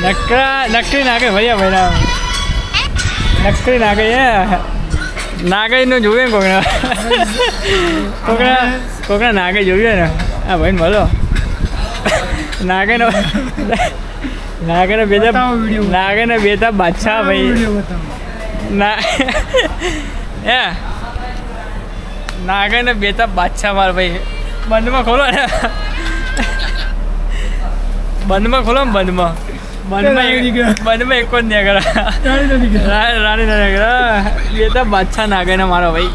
નકરી નાગે ભૈયા ભાઈ નકરી નાગે નાગઈનું જોઈએ ને કોકના નાગે જોઈએ ને હા ભાઈ મળો નાગેને બેતા બાદશાહ ભાઈ નાગેને બેતા બાદશાહ માર ભાઈ બંધમાં ખોલો ને બંધમાં એક જ નહીં કરા રાણી ના કરા બેતા બાદશાહ નાગેને મારો ભાઈ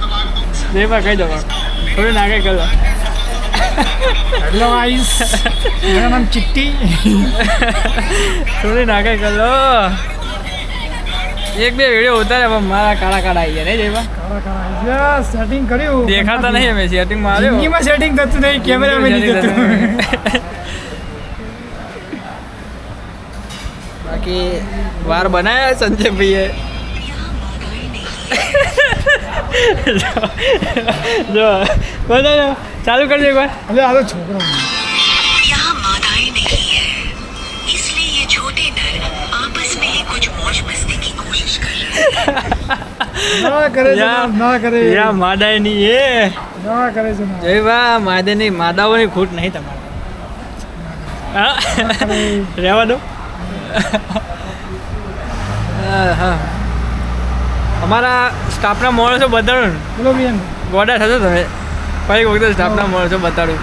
જેમાં કહી દો થોડું નાગે કરો हेलो गाइस मेरा नाम चिट्टी થોડી નાગે કરો એક બે વિડીયો ઉતારે પણ મારા કાળા આવી ગયા નહીં જેવા સેટિंग કર્યું દેખાતા નહીં અમે સેટિંગ માં આવ્યો જિંદગીમાં સેટિંગ થતું નહીં કેમેરામાં નહીં થતું બાકી વાર બનાવ્યા સંજયભાઈએ જો બધા ચાલુ કરજો એક વાર હવે આ તો છોકરો यहाँ मादाएं नहीं है इसलिए ये छोटे नर आपस में ही कुछ मौज मस्ती की कोशिश कर रहे हैं ના કરે જનાબ ના કરે યા માદાય નહીં એ ના કરે જનાબ જય વાહ માદે નહીં માદાઓની ખૂટ નહીં તમારે હા રહેવા દો હા અમારા સ્ટાફના માણસો બતાડો ને બોલો બેન ગોડા થશો તમે ફરી વખતે સ્ટાફના માણસો બતાડું